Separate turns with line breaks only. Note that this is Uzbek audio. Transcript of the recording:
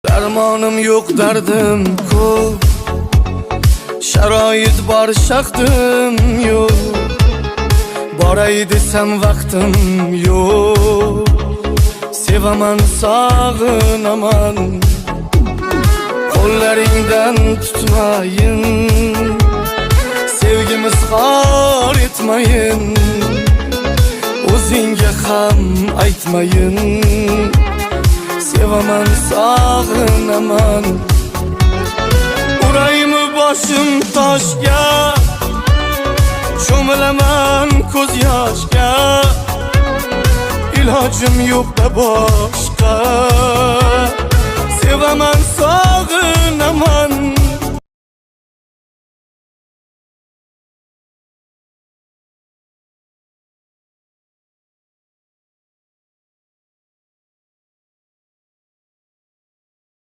Dermanım yok, derdim ko'p, sharoit bor, shaxtim yo'q. Boray desam vaqtim yo'q. Sevaman, sog'inaman, qo'llaringdan tutmayin. Sevgimiz xor etmayin, o'zingga ham aytmayin. Sevaman, sog'inaman, uraymi boshim toshga, cho'milaman ko'z yoshga. Ilojim yo'q-da boshqa,